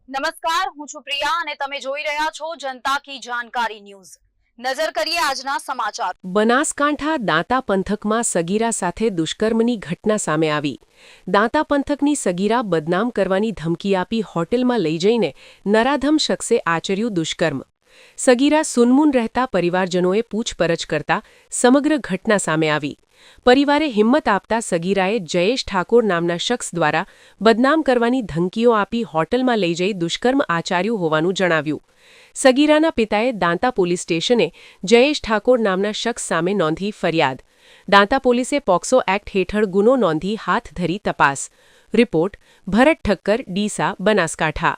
નમસ્કાર, હું છું પ્રિયા અને તમે જોઈ રહ્યા છો જનતા કી જાણકારી ન્યૂઝ। નજર કરીએ આજના સમાચાર। બનાસકાંઠા દાંતા પંથકમાં સગીરા સાથે દુષ્કર્મની ઘટના સામે આવી। દાંતા પંથકની સગીરા બદનામ કરવાની ધમકી આપી હોટેલમાં લઈ જઈને નરાધમ શખ્સે આચર્યું દુષ્કર્મ। સગીરા સુનમુન રહેતા પરિવારજનોએ પૂછપરછ કરતા સમગ્ર ઘટના સામે આવી। પરિવારે હિંમત આપતા સગીરાએ જયેશ ઠાકોર નામના શખ્સ દ્વારા બદનામ કરવાની ધમકીઓ આપી હોટલમાં લઈ જઈ દુષ્કર્મ આચર્યું હોવાનું જણાવ્યું। સગીરાના પિતાએ દાંતા પોલીસ સ્ટેશને જયેશ ઠાકોર નામના શખ્સ સામે નોંધી ફરિયાદ। દાંતા પોલીસે પોક્સો એક્ટ હેઠળ ગુનો નોંધી હાથ ધરી તપાસ। રિપોર્ટ ભરત ઠક્કર, ડીસા, બનાસકાંઠા।